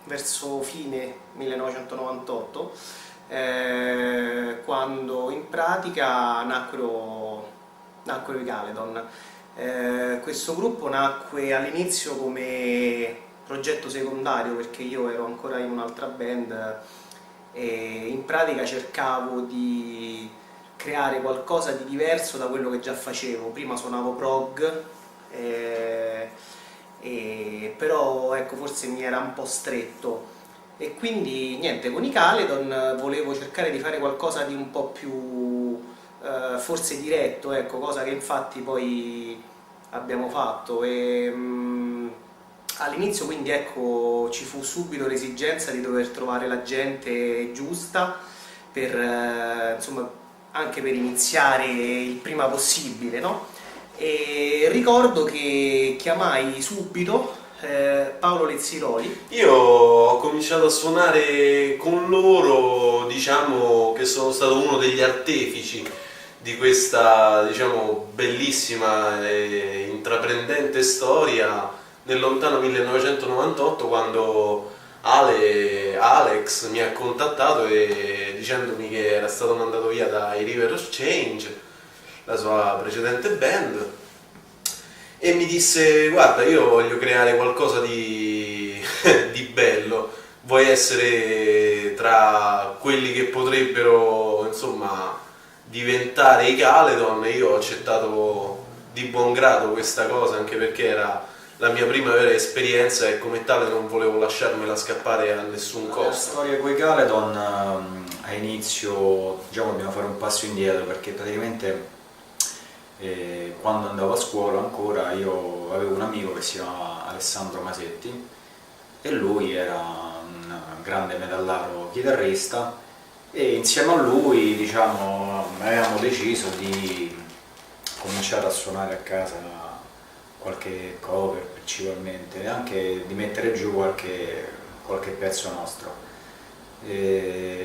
verso fine 1998, quando in pratica nacquero i Caledon. Questo gruppo nacque all'inizio come progetto secondario, perché io ero ancora in un'altra band e in pratica cercavo di creare qualcosa di diverso da quello che già facevo. Prima suonavo prog, però ecco, forse mi era un po' stretto, e quindi niente, con i Caledon volevo cercare di fare qualcosa di un po' più forse diretto, ecco, cosa che infatti poi abbiamo fatto. All'inizio quindi ecco, ci fu subito l'esigenza di dover trovare la gente giusta per insomma, anche per iniziare il prima possibile, no? E ricordo che chiamai subito Paolo Lezziroli. Io ho cominciato a suonare con loro, diciamo che sono stato uno degli artefici di questa, diciamo, bellissima e intraprendente storia nel lontano 1998, quando Alex mi ha contattato dicendomi che era stato mandato via dai River of Change, la sua precedente band, e mi disse: guarda, io voglio creare qualcosa di bello, vuoi essere tra quelli che potrebbero insomma diventare i Caledon? E io ho accettato di buon grado questa cosa, anche perché era la mia prima vera esperienza e come tale non volevo lasciarmela scappare a nessun costo. La storia con i Caledon a inizio, diciamo, dobbiamo fare un passo indietro, perché praticamente quando andavo a scuola ancora io avevo un amico che si chiamava Alessandro Masetti e lui era un grande metallaro chitarrista, e insieme a lui, diciamo, avevamo deciso di cominciare a suonare a casa qualche cover principalmente, e anche di mettere giù qualche pezzo nostro.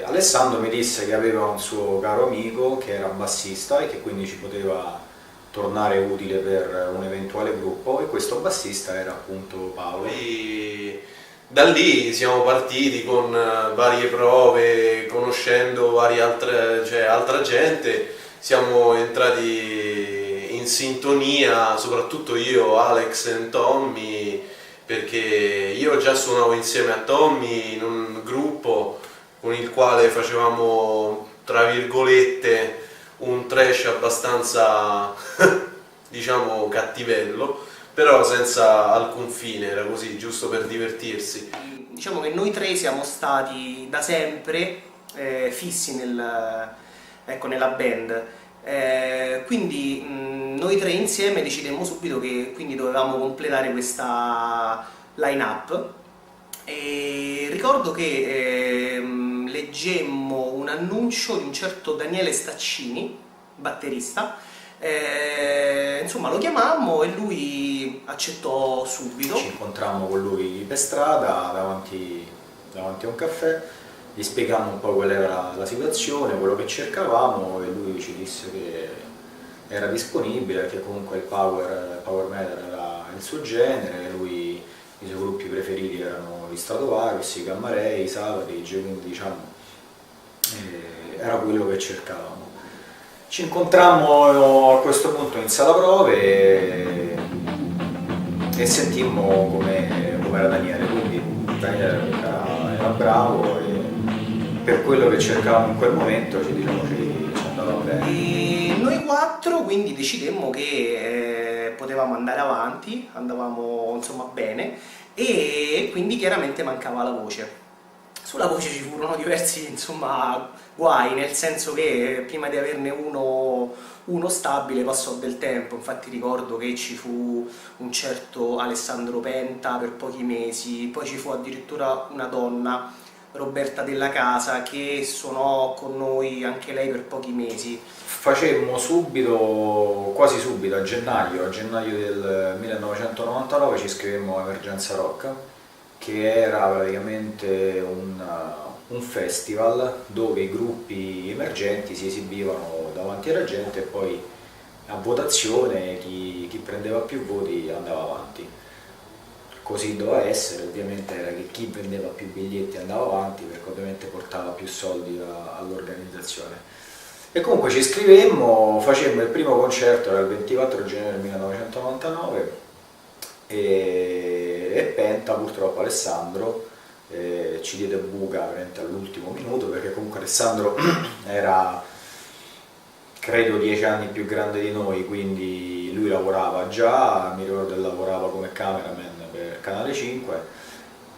Alessandro mi disse che aveva un suo caro amico che era bassista e che quindi ci poteva tornare utile per un eventuale gruppo, e questo bassista era appunto Paolo. E da lì siamo partiti con varie prove, conoscendo altra gente, siamo entrati in sintonia, soprattutto io, Alex e Tommy, perché io già suonavo insieme a Tommy in un gruppo con il quale facevamo, tra virgolette, un trash abbastanza diciamo cattivello, però senza alcun fine, era così, giusto per divertirsi. Diciamo che noi tre siamo stati da sempre fissi nella band, quindi noi tre insieme decidemmo subito che quindi dovevamo completare questa line-up, e ricordo che leggemmo un annuncio di un certo Daniele Staccini, batterista. Insomma, lo chiamammo e lui accettò subito. Ci incontrammo con lui per strada davanti a un caffè, gli spiegammo un po' qual era la situazione, quello che cercavamo, e lui ci disse che era disponibile, che comunque il power metal era il suo genere. Lui, i suoi gruppi preferiti erano gli Stratovarius, i Gamma Ray, i Savage, quindi diciamo era quello che cercavamo. Ci incontrammo a questo punto in sala prove e sentimmo com'era Daniele, quindi Daniele era bravo, e per quello che cercavamo in quel momento ci andava bene. E noi quattro quindi decidemmo che potevamo andare avanti, andavamo insomma bene, e quindi chiaramente mancava la voce. Sulla voce ci furono diversi insomma guai, nel senso che prima di averne uno stabile passò del tempo. Infatti ricordo che ci fu un certo Alessandro Penta per pochi mesi, poi ci fu addirittura una donna, Roberta Della Casa, che suonò con noi anche lei per pochi mesi. Facemmo quasi subito, a gennaio del 1999 ci iscrivemmo a Emergenza Rock, che era praticamente un festival dove i gruppi emergenti si esibivano davanti alla gente, e poi a votazione chi prendeva più voti andava avanti. così doveva essere, ovviamente era che chi vendeva più biglietti andava avanti perché ovviamente portava più soldi all'organizzazione. E comunque ci iscrivemmo, facemmo il primo concerto, era il 24 gennaio 1999 e Penta, purtroppo Alessandro, ci diede buca veramente all'ultimo minuto, perché comunque Alessandro era credo 10 anni più grande di noi, quindi lui lavorava già, mi ricordo che lavorava come cameraman per Canale 5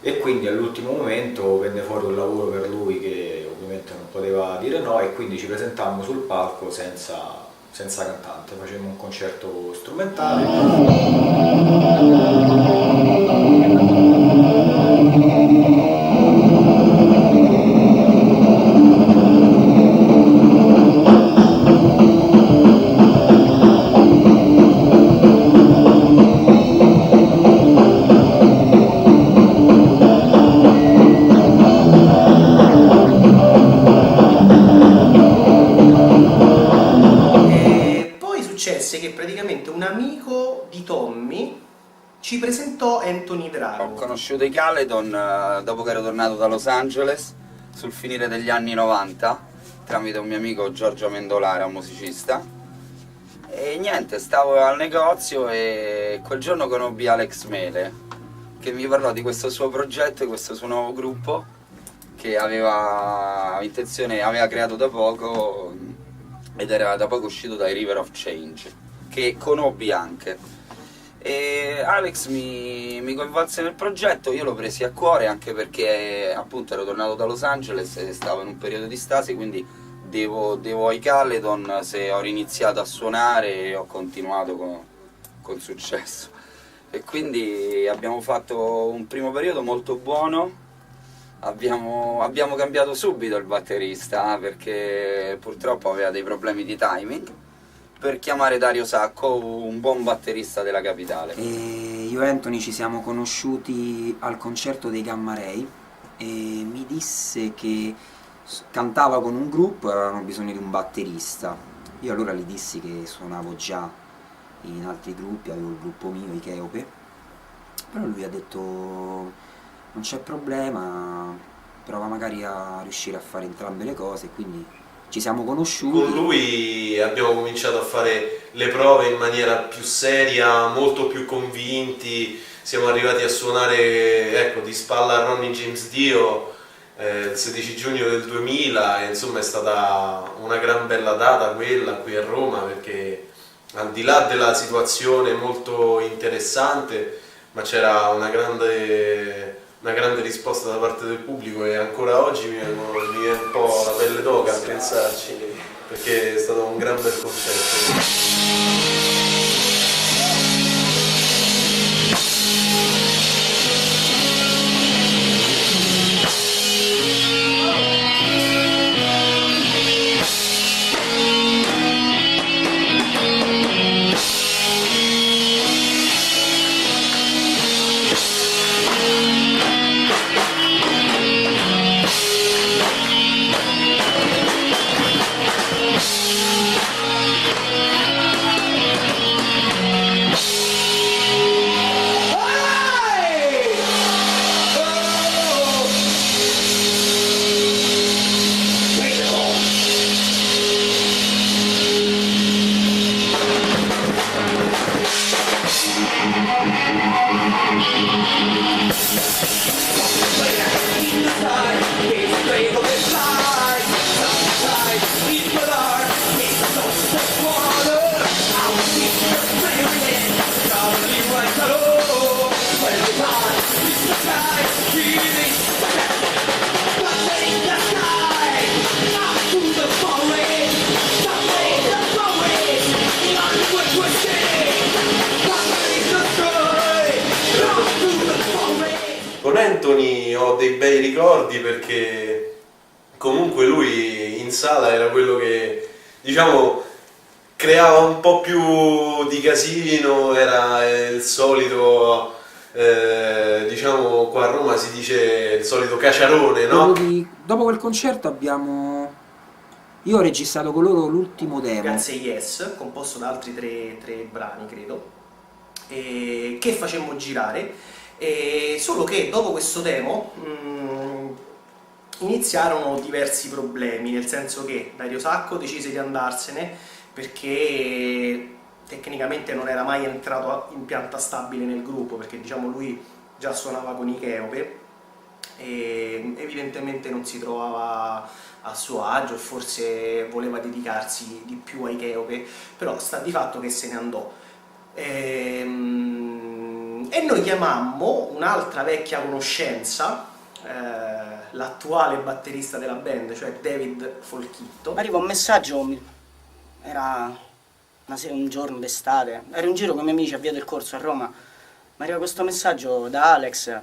e quindi all'ultimo momento venne fuori un lavoro per lui che ovviamente non poteva dire no, e quindi ci presentammo sul palco senza cantante, facemmo un concerto strumentale. Che praticamente un amico di Tommy ci presentò Anthony Drago. Ho conosciuto i Caledon dopo che ero tornato da Los Angeles sul finire degli anni 90 tramite un mio amico Giorgio Mendolara, un musicista, e niente, stavo al negozio e quel giorno conobbi Alex Mele che mi parlò di questo suo progetto, di questo suo nuovo gruppo che aveva creato da poco ed era da poco uscito dai River of Change, che conobbi anche. E Alex mi coinvolse nel progetto, io lo presi a cuore anche perché appunto ero tornato da Los Angeles e stavo in un periodo di stasi, quindi devo ai Caledon se ho riniziato a suonare e ho continuato con successo. E quindi abbiamo fatto un primo periodo molto buono. Abbiamo cambiato subito il batterista perché purtroppo aveva dei problemi di timing, per chiamare Dario Sacco, un buon batterista della capitale. E io e Anthony ci siamo conosciuti al concerto dei Gamma Ray e mi disse che cantava con un gruppo e avevano bisogno di un batterista. Io allora gli dissi che suonavo già in altri gruppi, avevo il gruppo mio, i Cheope, però lui ha detto non c'è problema, prova magari a riuscire a fare entrambe le cose, quindi ci siamo conosciuti. Con lui abbiamo cominciato a fare le prove in maniera più seria, molto più convinti, siamo arrivati a suonare, ecco, di spalla a Ronnie James Dio il 16 giugno del 2000 e insomma è stata una gran bella data quella qui a Roma, perché al di là della situazione molto interessante, ma c'era una grande risposta da parte del pubblico e ancora oggi mi viene un po' la pelle d'oca a pensarci, perché è stato un gran bel concerto. Con Anthony ho dei bei ricordi perché comunque lui in sala era quello che, diciamo, creava un po' più di casino, era il solito, diciamo qua a Roma si dice il solito caciarone, no? Dopo quel concerto io ho registrato con loro l'ultimo demo. Grazie Yes, composto da altri tre brani credo, che facemmo girare. E solo che dopo questo demo iniziarono diversi problemi, nel senso che Dario Sacco decise di andarsene perché tecnicamente non era mai entrato in pianta stabile nel gruppo, perché diciamo lui già suonava con i Cheope e evidentemente non si trovava a suo agio e forse voleva dedicarsi di più ai Cheope, però sta di fatto che se ne andò. E noi chiamammo un'altra vecchia conoscenza, l'attuale batterista della band, cioè David Folchitto. Arriva un messaggio, era un giorno d'estate, ero in giro con i miei amici a Via del Corso a Roma, mi arriva questo messaggio da Alex: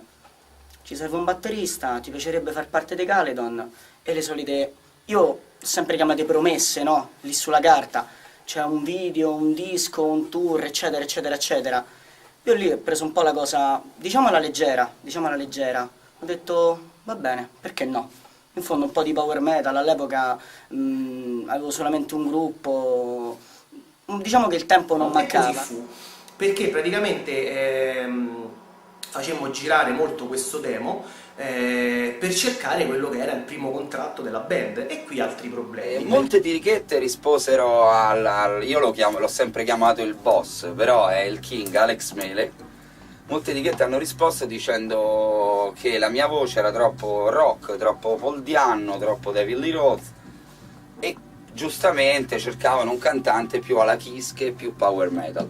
ci serve un batterista, ti piacerebbe far parte dei Caledon? E le solite, io ho sempre chiamate promesse, no? Lì sulla carta, c'è un video, un disco, un tour, eccetera, eccetera, eccetera. Io lì ho preso un po' la cosa, diciamo alla leggera, ho detto, va bene, perché no? In fondo un po' di power metal, all'epoca avevo solamente un gruppo, diciamo che il tempo non E mancava. così fu, perché praticamente facemmo girare molto questo demo per cercare quello che era il primo contratto della band, e qui altri problemi. Molte etichette risposero io l'ho sempre chiamato il boss, però è il king, Alex Mele. Molte etichette hanno risposto dicendo che la mia voce era troppo rock, troppo Paul Di'Anno, troppo David Lee Roth, e giustamente cercavano un cantante più alla Kiss che più power metal.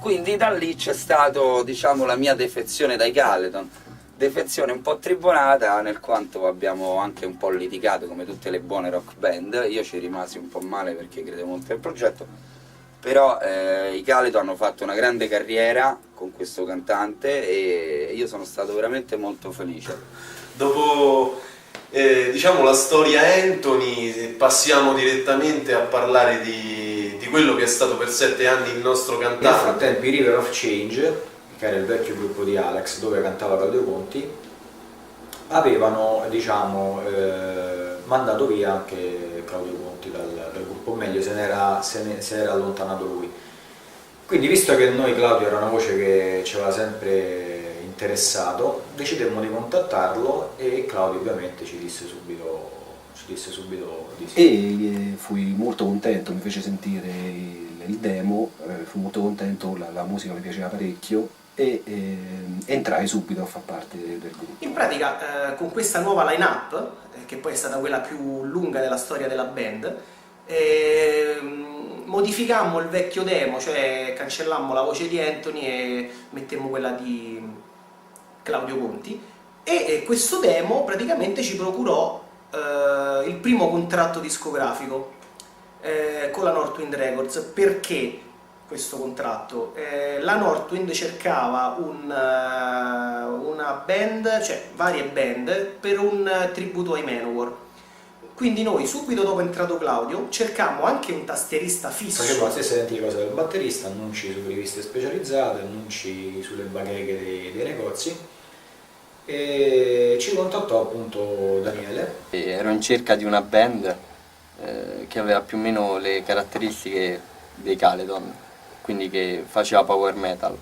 Quindi da lì c'è stato, diciamo, la mia defezione dai Caledon. Defezione un po' tribunata, nel quanto abbiamo anche un po' litigato come tutte le buone rock band. Io ci rimasi un po' male perché credevo molto nel progetto, però i Caledon hanno fatto una grande carriera con questo cantante e io sono stato veramente molto felice. Dopo diciamo la storia Anthony, passiamo direttamente a parlare di quello che è stato per 7 anni il nostro Nel cantante. frattempo i River of Change, che era il vecchio gruppo di Alex dove cantava Claudio Conti, avevano, diciamo, mandato via anche Claudio Conti dal gruppo, o meglio se ne era allontanato lui. Quindi, visto che noi Claudio era una voce che ci aveva sempre interessato, decidemmo di contattarlo e Claudio ovviamente ci disse subito di sì. E fui molto contento, mi fece sentire il demo, fui molto contento, la musica mi piaceva parecchio e entrai subito a far parte del gruppo. In pratica con questa nuova line-up, che poi è stata quella più lunga della storia della band, modificammo il vecchio demo, cioè cancellammo la voce di Anthony e mettemmo quella di Claudio Conti, e questo demo praticamente ci procurò il primo contratto discografico con la Northwind Records. Perché questo contratto? La Northwind cercava una band, cioè varie band, per un tributo ai Manowar. Quindi noi, subito dopo è entrato Claudio, cercammo anche un tastierista fisso. Facevamo la stessa identica cosa del batterista, annunci su riviste specializzate, annunci sulle bacheche dei negozi, e ci contattò appunto Daniele. Ero in cerca di una band che aveva più o meno le caratteristiche dei Caledon, quindi che faceva power metal,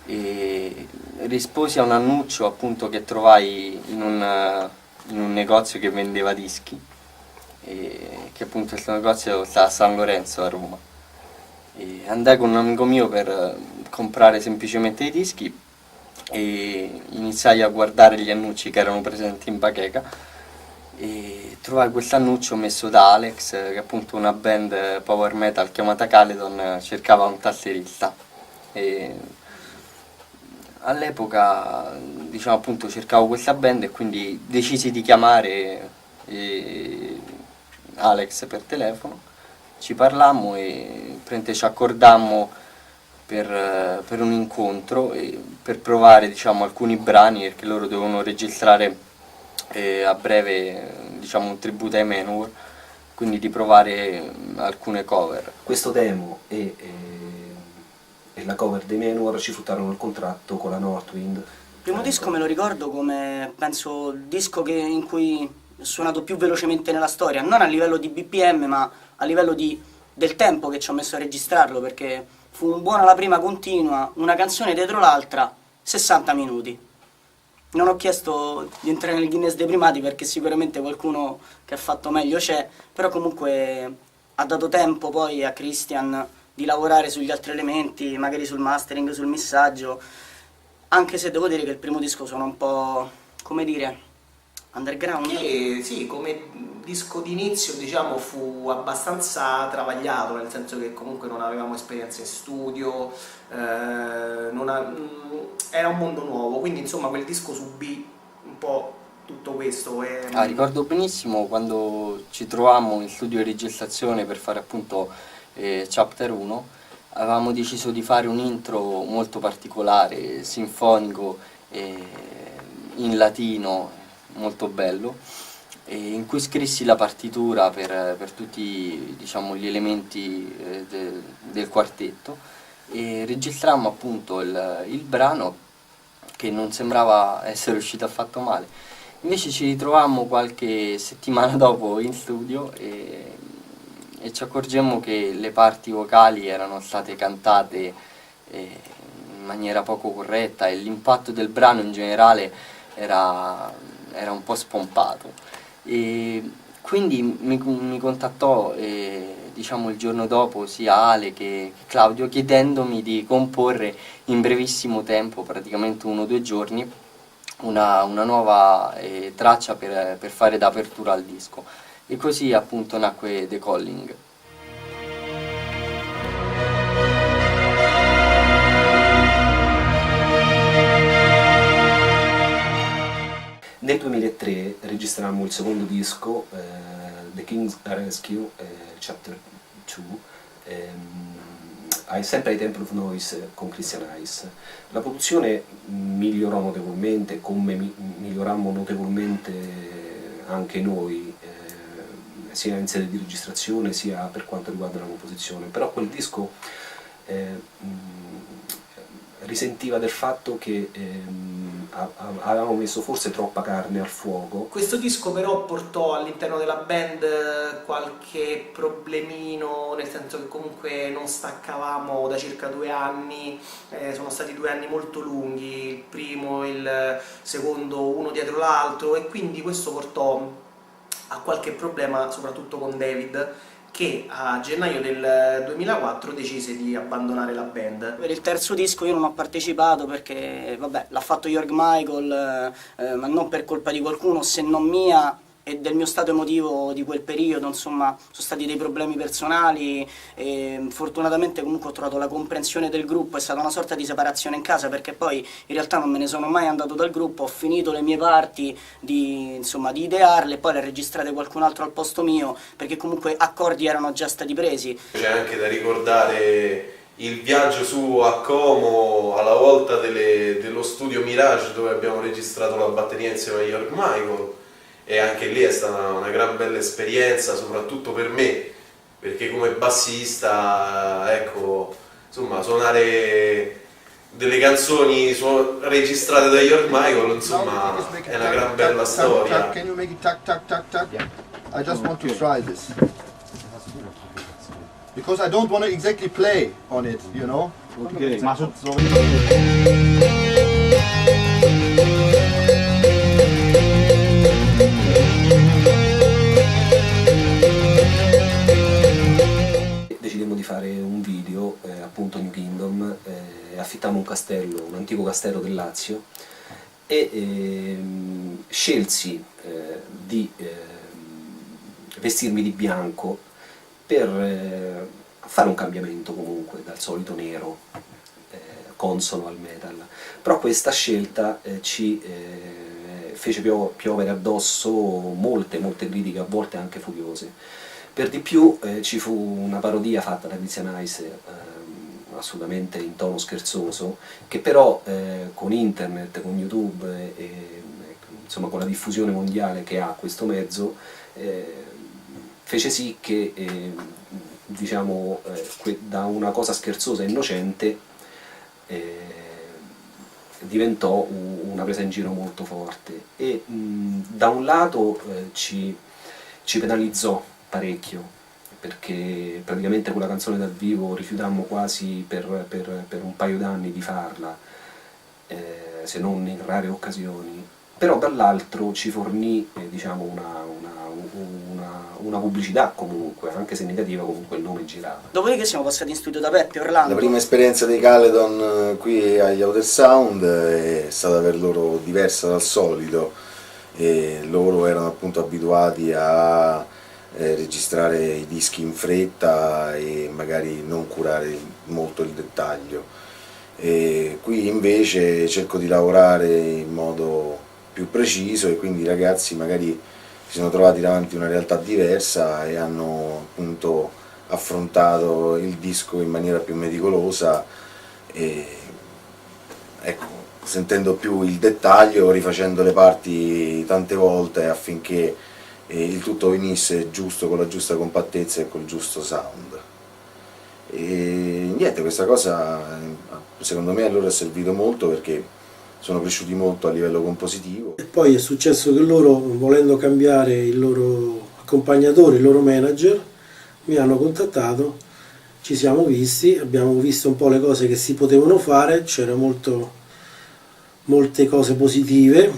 e risposi a un annuncio appunto che trovai in un negozio che vendeva dischi, che appunto questo negozio sta a San Lorenzo a Roma, e andai con un amico mio per comprare semplicemente i dischi e iniziai a guardare gli annunci che erano presenti in bacheca e trovai questo annuncio messo da Alex, che appunto una band power metal chiamata Caledon cercava un tastierista, e all'epoca, diciamo, appunto cercavo questa band e quindi decisi di chiamare Alex per telefono. Ci parlammo e ci accordammo per un incontro e per provare, diciamo, alcuni brani, perché loro dovevano registrare a breve, diciamo, un tributo ai Manowar, quindi di provare alcune cover. Questo demo e la cover dei Manowar ci fruttarono il contratto con la Northwind. Il primo disco me lo ricordo come, penso, il disco in cui ho suonato più velocemente nella storia, non a livello di BPM ma a livello del tempo che ci ho messo a registrarlo, perché fu un buona la prima continua, una canzone dietro l'altra 60 minuti. Non ho chiesto di entrare nel Guinness dei primati perché sicuramente qualcuno che ha fatto meglio c'è, però comunque ha dato tempo poi a Christian di lavorare sugli altri elementi, magari sul mastering, sul missaggio, anche se devo dire che il primo disco suona un po', come dire, underground. E sì, come disco d'inizio diciamo fu abbastanza travagliato, nel senso che comunque non avevamo esperienza in studio, era un mondo nuovo, quindi insomma quel disco subì un po' tutto questo. Ricordo benissimo quando ci trovammo in studio di registrazione per fare appunto Chapter 1, avevamo deciso di fare un intro molto particolare, sinfonico, in latino, molto bello, in cui scrissi la partitura per tutti, diciamo, gli elementi del quartetto, e registrammo appunto il brano, che non sembrava essere uscito affatto male. Invece ci ritrovammo qualche settimana dopo in studio e ci accorgemmo che le parti vocali erano state cantate in maniera poco corretta e l'impatto del brano in generale era un po' spompato. E quindi mi contattò diciamo il giorno dopo sia Ale che Claudio, chiedendomi di comporre in brevissimo tempo, praticamente 1 o 2 giorni, una nuova traccia per fare da apertura al disco, e così appunto nacque The Calling. Nel 2003 registrammo il secondo disco, The King's Rescue, Chapter 2, sempre ai Temple of Noise con Christian Ice. La produzione migliorò notevolmente, come migliorammo notevolmente anche noi, sia in sede di registrazione sia per quanto riguarda la composizione, però quel disco risentiva del fatto che avevamo messo forse troppa carne al fuoco. Questo disco però portò all'interno della band qualche problemino, nel senso che comunque non staccavamo da circa 2 anni, sono stati 2 anni molto lunghi, il primo e il secondo uno dietro l'altro, e quindi questo portò a qualche problema soprattutto con David, che a gennaio del 2004 decise di abbandonare la band. Per il terzo disco io non ho partecipato perché, vabbè, l'ha fatto Jörg Michael, ma non per colpa di qualcuno, se non mia e del mio stato emotivo di quel periodo. Insomma, sono stati dei problemi personali e fortunatamente comunque ho trovato la comprensione del gruppo. È stata una sorta di separazione in casa, perché poi in realtà non me ne sono mai andato dal gruppo, ho finito le mie parti di idearle, poi le registrate qualcun altro al posto mio, perché comunque accordi erano già stati presi. C'è anche da ricordare il viaggio su a Como alla volta dello studio Mirage, dove abbiamo registrato la batteria insieme a Jörg Michael, e anche lì è stata una gran bella esperienza, soprattutto per me, perché come bassista, ecco, insomma, suonare delle canzoni registrate da Jörg Michael, insomma, è una gran bella storia. Can you make it tac tac tac tac? I just want to try this. Because I don't want to exactly play on it, you know? Okay. Decidemmo di fare un video, appunto New Kingdom, affittammo un castello, un antico castello del Lazio, e scelsi di vestirmi di bianco per fare un cambiamento comunque dal solito nero consono al metal. Però questa scelta ci fece piovere addosso molte critiche, a volte anche furiose. Per di più ci fu una parodia fatta da Christian Ice, assolutamente in tono scherzoso, che però con internet, con YouTube insomma con la diffusione mondiale che ha questo mezzo, fece sì che diciamo da una cosa scherzosa e innocente diventò una presa in giro molto forte, e da un lato ci penalizzò parecchio, perché praticamente quella canzone dal vivo rifiutammo quasi per un paio d'anni di farla, se non in rare occasioni, però dall'altro ci fornì diciamo una pubblicità comunque, anche se negativa, comunque il nome girava. Dopodiché siamo passati in studio da Peppe, Orlando. La prima esperienza dei Caledon qui agli Outer Sound è stata per loro diversa dal solito, e loro erano appunto abituati a registrare i dischi in fretta e magari non curare molto il dettaglio. E qui invece cerco di lavorare in modo più preciso, e quindi i ragazzi magari si sono trovati davanti a una realtà diversa e hanno appunto affrontato il disco in maniera più meticolosa, e ecco, sentendo più il dettaglio, rifacendo le parti tante volte affinché il tutto venisse giusto, con la giusta compattezza e col giusto sound. E niente, questa cosa secondo me a loro è servito molto, perché sono cresciuti molto a livello compositivo. E poi è successo che loro, volendo cambiare il loro accompagnatore, il loro manager, mi hanno contattato, ci siamo visti, abbiamo visto un po' le cose che si potevano fare, c'era molte cose positive,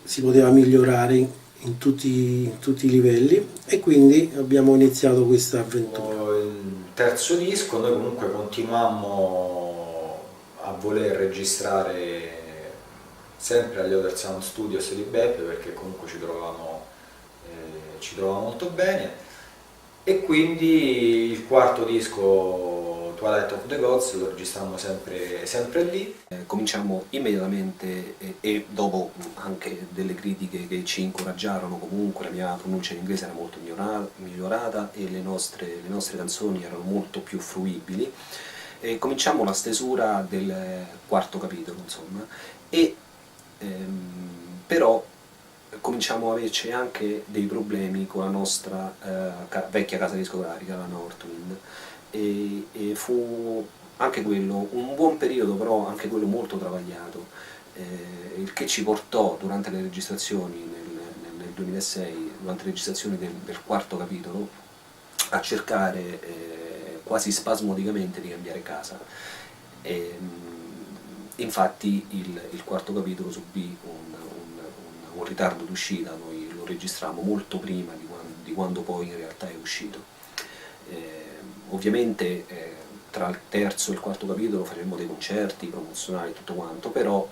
si poteva migliorare in tutti i livelli, e quindi abbiamo iniziato questa avventura. Il terzo disco noi comunque continuammo a voler registrare sempre agli Outer Sound Studios di Beppe, perché comunque ci trovavamo molto bene, e quindi il quarto disco, Twilight of the Gods, lo registrammo sempre lì. Cominciamo immediatamente e dopo anche delle critiche che ci incoraggiarono, comunque la mia pronuncia in inglese era molto migliorata e le nostre canzoni erano molto più fruibili. Cominciamo la stesura del quarto capitolo, insomma, e però cominciamo ad averci anche dei problemi con la nostra vecchia casa discografica, la Northwind, e fu anche quello un buon periodo, però anche quello molto travagliato, il che ci portò durante le registrazioni nel 2006, durante le registrazioni del quarto capitolo, a cercare quasi spasmodicamente di cambiare casa. Infatti il quarto capitolo subì un ritardo d'uscita, noi lo registrammo molto prima di quando poi in realtà è uscito. Ovviamente tra il terzo e il quarto capitolo faremmo dei concerti promozionali e tutto quanto, però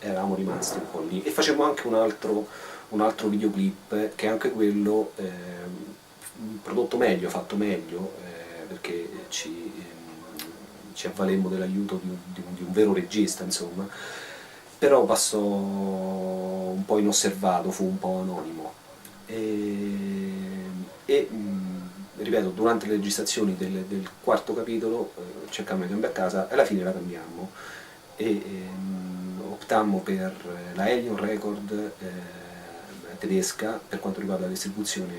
eravamo rimasti un po' lì, e facevamo anche un altro videoclip che anche quello prodotto meglio, fatto meglio, perché ci avvalemmo dell'aiuto di un vero regista, insomma, però passò un po' inosservato, fu un po' anonimo. Ripeto, durante le registrazioni del quarto capitolo cercammo di cambiare casa, e alla fine la cambiammo e optammo per la Helion Record tedesca per quanto riguarda la distribuzione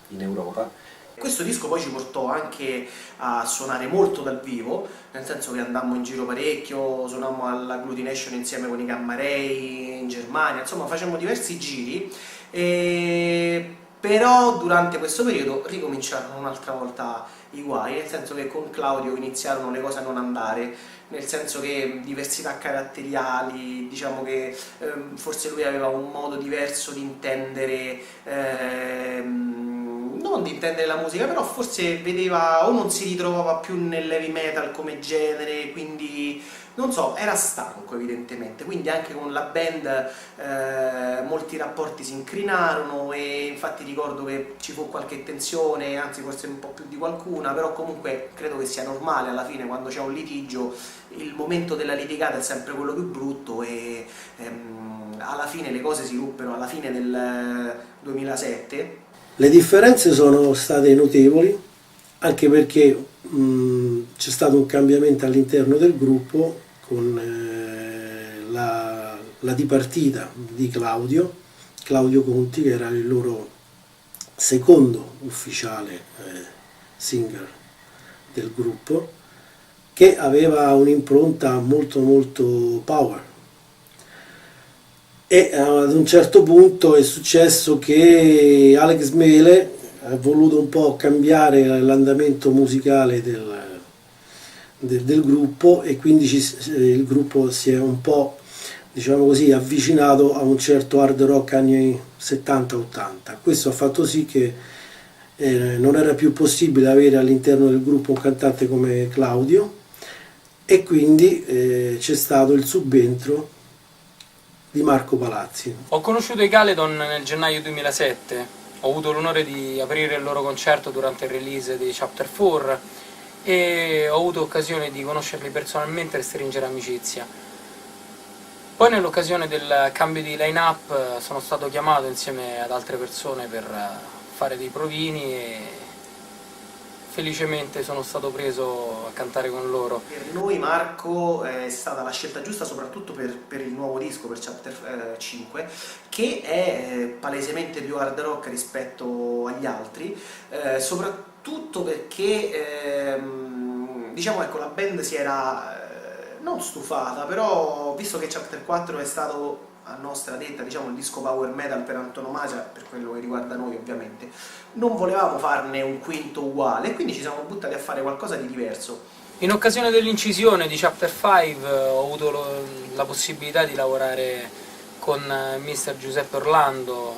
in Europa. Questo disco poi ci portò anche a suonare molto dal vivo, nel senso che andammo in giro parecchio, suonammo all'Agglutination insieme con i Gamma Ray in Germania, insomma facemmo diversi giri, però durante questo periodo ricominciarono un'altra volta i guai, nel senso che con Claudio iniziarono le cose a non andare, nel senso che diversità caratteriali, diciamo che forse lui aveva un modo diverso di intendere, non di intendere la musica, però forse vedeva o non si ritrovava più nell'heavy metal come genere, quindi non so, era stanco evidentemente, quindi anche con la band molti rapporti si incrinarono, e infatti ricordo che ci fu qualche tensione, anzi forse un po' più di qualcuna, però comunque credo che sia normale alla fine quando c'è un litigio, il momento della litigata è sempre quello più brutto, e alla fine le cose si ruppero alla fine del 2007. Le differenze sono state notevoli, anche perché c'è stato un cambiamento all'interno del gruppo con la dipartita di Claudio Conti, che era il loro secondo ufficiale singer del gruppo, che aveva un'impronta molto molto power. E ad un certo punto è successo che Alex Mele ha voluto un po' cambiare l'andamento musicale del gruppo, e quindi il gruppo si è un po', diciamo così, avvicinato a un certo hard rock anni 70-80. Questo ha fatto sì che non era più possibile avere all'interno del gruppo un cantante come Claudio, e quindi c'è stato il subentro di Marco Palazzi. Ho conosciuto i Caledon nel gennaio 2007, ho avuto l'onore di aprire il loro concerto durante il release di Chapter 4 e ho avuto occasione di conoscerli personalmente e stringere amicizia. Poi nell'occasione del cambio di line-up sono stato chiamato insieme ad altre persone per fare dei provini e felicemente sono stato preso a cantare con loro. Per noi, Marco, è stata la scelta giusta soprattutto per il nuovo disco, per Chapter 5, che è palesemente più hard rock rispetto agli altri, soprattutto perché diciamo, ecco, la band si era non stufata, però visto che Chapter 4 è stato, a nostra detta, diciamo, il disco power metal per antonomasia, per quello che riguarda noi ovviamente, non volevamo farne un quinto uguale, quindi ci siamo buttati a fare qualcosa di diverso. In occasione dell'incisione di Chapter 5 ho avuto la possibilità di lavorare con Mr. Giuseppe Orlando,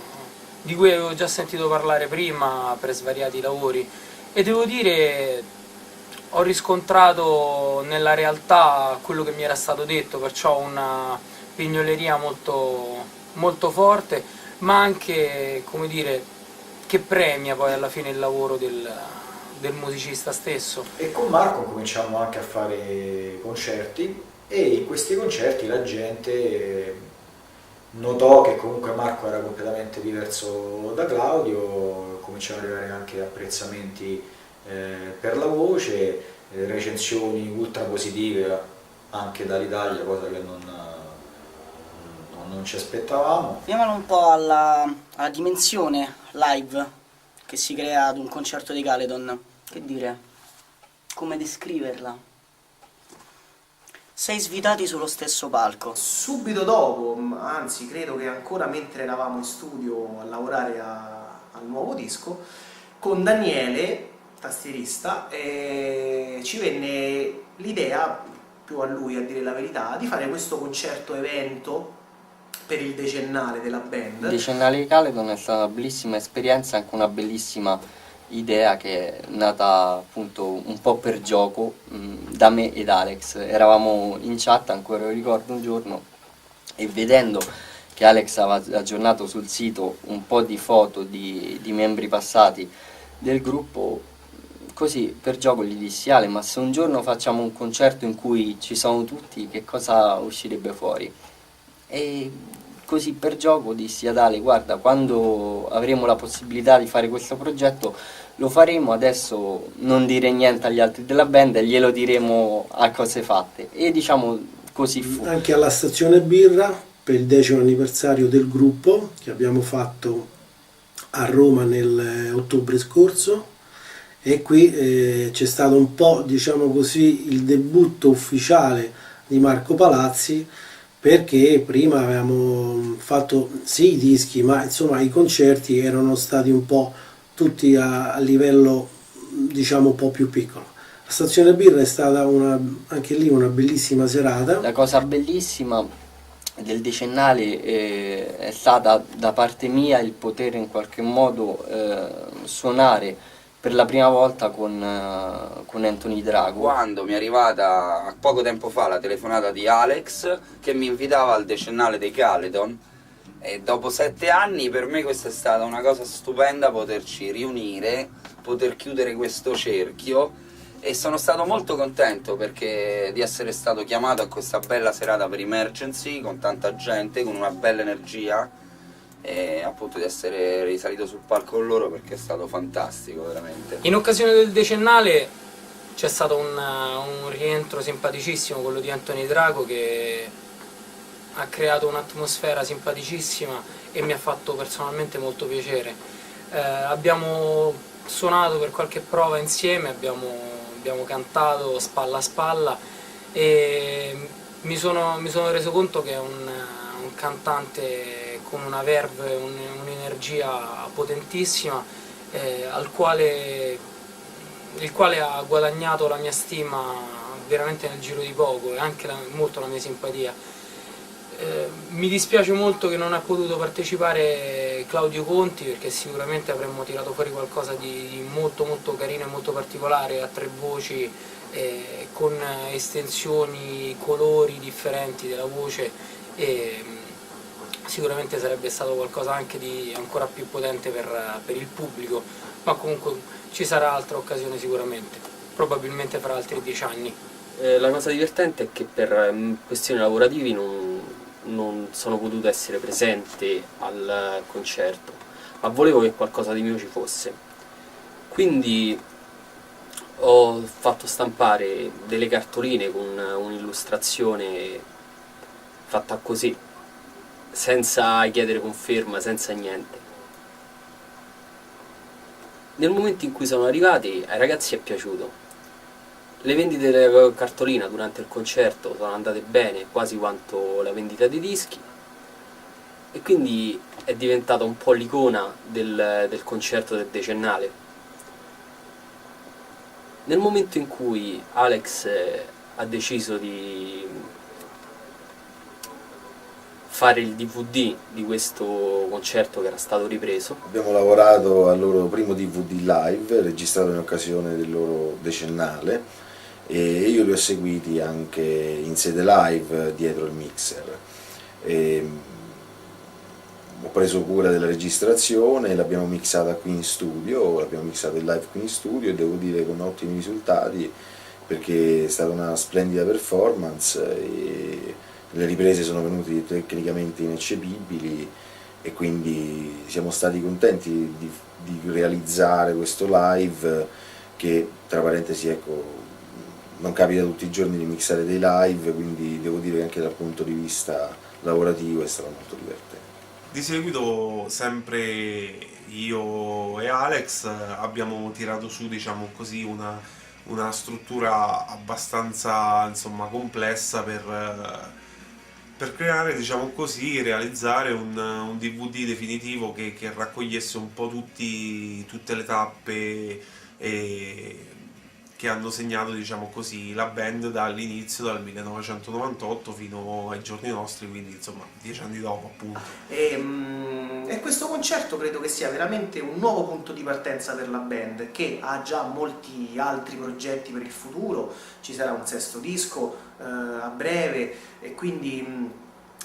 di cui avevo già sentito parlare prima per svariati lavori, e devo dire ho riscontrato nella realtà quello che mi era stato detto, perciò una pignoleria molto, molto forte, ma anche, come dire, che premia poi alla fine il lavoro del musicista stesso. E con Marco cominciamo anche a fare concerti, e in questi concerti la gente notò che comunque Marco era completamente diverso da Claudio, cominciano ad arrivare anche apprezzamenti per la voce, recensioni ultra positive anche dall'Italia, cosa che non ci aspettavamo. Veniamo un po' alla dimensione live che si crea ad un concerto dei Caledon. Che dire? Come descriverla? 6 svitati sullo stesso palco. Subito dopo, anzi credo che ancora mentre eravamo in studio a lavorare al nuovo disco, con Daniele, tastierista, ci venne l'idea, più a lui a dire la verità, di fare questo concerto evento per il decennale della band. Il decennale di Caledon è stata una bellissima esperienza, anche una bellissima idea che è nata appunto un po' per gioco da me ed Alex. Eravamo in chat, ancora lo ricordo, un giorno, e vedendo che Alex aveva aggiornato sul sito un po' di foto di membri passati del gruppo, così per gioco gli dissi: Ale, ma se un giorno facciamo un concerto in cui ci sono tutti, che cosa uscirebbe fuori? E così per gioco dissi ad Ale: guarda, quando avremo la possibilità di fare questo progetto lo faremo, adesso non dire niente agli altri della band, glielo diremo a cose fatte. E diciamo così fu. Anche alla Stazione Birra, per il 10° anniversario del gruppo, che abbiamo fatto a Roma nell'ottobre scorso, e qui c'è stato un po', diciamo così, il debutto ufficiale di Marco Palazzi, perché prima avevamo fatto sì i dischi, ma insomma i concerti erano stati un po' tutti a livello, diciamo, un po' più piccolo. La Stazione Birra è stata anche lì una bellissima serata. La cosa bellissima del decennale è stata da parte mia il poter in qualche modo suonare per la prima volta con Anthony Drago. Quando mi è arrivata poco tempo fa la telefonata di Alex che mi invitava al decennale dei Caledon, e dopo 7 anni per me questa è stata una cosa stupenda, poterci riunire, poter chiudere questo cerchio, e sono stato molto contento perché di essere stato chiamato a questa bella serata per Emergency con tanta gente, con una bella energia, e appunto di essere risalito sul palco con loro, perché è stato fantastico veramente. In occasione del decennale c'è stato un rientro simpaticissimo, quello di Anthony Drago, che ha creato un'atmosfera simpaticissima e mi ha fatto personalmente molto piacere. Abbiamo suonato per qualche prova insieme, abbiamo cantato spalla a spalla, e mi sono reso conto che è un cantante con una verve, un'energia potentissima, il quale ha guadagnato la mia stima veramente nel giro di poco, e anche molto la mia simpatia. Mi dispiace molto che non ha potuto partecipare Claudio Conti, perché sicuramente avremmo tirato fuori qualcosa di molto molto carino e molto particolare, a 3 voci, con estensioni, colori differenti della voce, e sicuramente sarebbe stato qualcosa anche di ancora più potente per il pubblico, ma comunque ci sarà altra occasione sicuramente, probabilmente fra altri 10 anni. La cosa divertente è che per questioni lavorative non sono potuto essere presente al concerto, ma volevo che qualcosa di mio ci fosse. Quindi ho fatto stampare delle cartoline con un'illustrazione fatta così, senza chiedere conferma, senza niente. Nel momento in cui sono arrivati, ai ragazzi è piaciuto. Le vendite della cartolina durante il concerto sono andate bene, quasi quanto la vendita dei dischi, e quindi è diventata un po' l'icona del concerto del decennale. Nel momento in cui Alex ha deciso di fare il DVD di questo concerto che era stato ripreso, abbiamo lavorato al loro primo DVD live, registrato in occasione del loro decennale, e io li ho seguiti anche in sede live dietro il mixer. Ho preso cura della registrazione, l'abbiamo mixata qui in studio, l'abbiamo mixata in live qui in studio, e devo dire con ottimi risultati, perché è stata una splendida performance e le riprese sono venute tecnicamente ineccepibili, e quindi siamo stati contenti di realizzare questo live che, tra parentesi, ecco, non capita tutti i giorni di mixare dei live, quindi devo dire che anche dal punto di vista lavorativo è stato molto divertente. Di seguito, sempre io e Alex abbiamo tirato su, diciamo così, una struttura abbastanza, insomma, complessa per creare, diciamo così, realizzare un DVD definitivo che raccogliesse un po' tutte le tappe che hanno segnato, diciamo così, la band dall'inizio, dal 1998 fino ai giorni nostri, quindi insomma 10 anni dopo, appunto. E questo concerto credo che sia veramente un nuovo punto di partenza per la band, che ha già molti altri progetti per il futuro. Ci sarà un 6º disco a breve, e quindi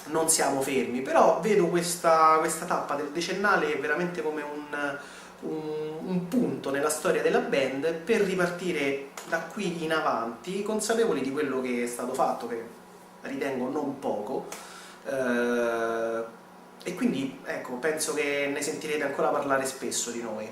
non siamo fermi, però vedo questa tappa del decennale veramente come un punto nella storia della band per ripartire da qui in avanti, consapevoli di quello che è stato fatto, che ritengo non poco, e quindi ecco, penso che ne sentirete ancora parlare spesso di noi.